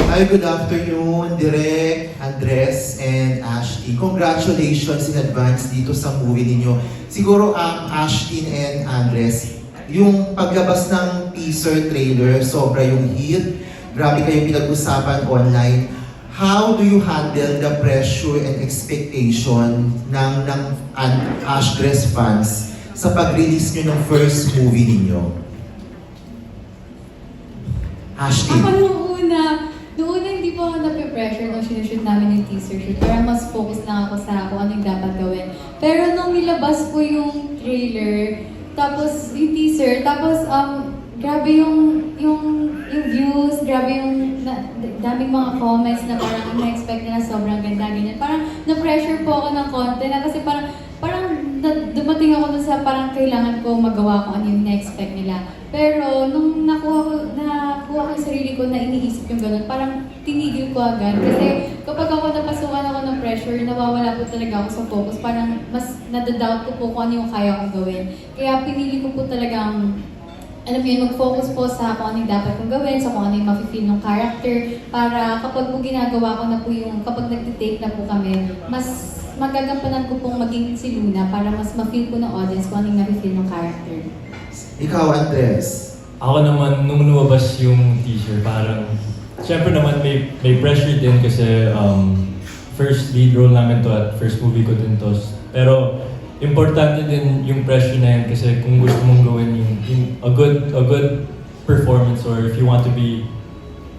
Hi, good afternoon, Direk, Andres, and Ashtin. Congratulations in advance dito sa movie ninyo. Siguro ang Ashtin and Andres, yung paglabas ng teaser trailer, sobra yung hit. Grabe kayong pinag-usapan online. How do you handle the pressure and expectation ng Ashdress fans sa pag-release nyo ng first movie ninyo? Ashtin. Ako noong una hindi po ako nape-pressure nung sinushoot namin yung teaser shoot. Parang mas focus lang ako sa kung ano yung dapat gawin. Pero nung nilabas po yung trailer, tapos yung teaser, tapos grabe yung views, grabe yung daming mga comments na parang na-expect nila sobrang ganda, ganyan. Parang na-pressure po ako ng konti na kasi parang dumating ako dun sa parang kailangan ko magawa kung ano yung na-expect nila. Pero nung nakuha ko yung sarili ko na iniisip yung ganun, parang tinigil ko agad. Kasi kapag ako napasukan ako ng pressure, nawawala po talaga ako sa focus. Parang mas nadadoubt ko po kung ano yung kaya kong gawin. Kaya pinili ko po talagang alam mo yun, mag-focus po sa kung ano yung dapat kong gawin, sa kung ano yung mafe-feel ng character, para kapag po ginagawa ko na po yung, kapag nag-take na po kami, mas magagampanan ko pong maging si Luna para mas ma-feel ko ng audience kung ano yung mafe-feel ng character. Ikaw, Andres. Ako naman, nung lumabas yung teaser, parang, syempre naman may pressure din kasi first lead role namin to at first movie ko din to. Pero, importante din yung pressure na yan kasi kung gusto mong gawin yung a good performance or if you want to be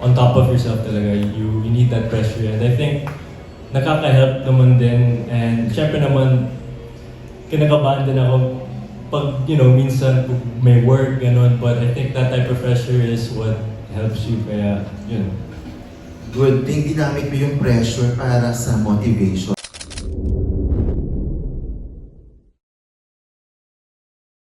on top of yourself talaga, you need that pressure. And I think nakaka-help naman din and syempre naman kinakabahan din ako pag, minsan may work, gano'n, but I think that type of pressure is what helps you, kaya, yun. Good thing ginamit mo yung pressure para sa motivation.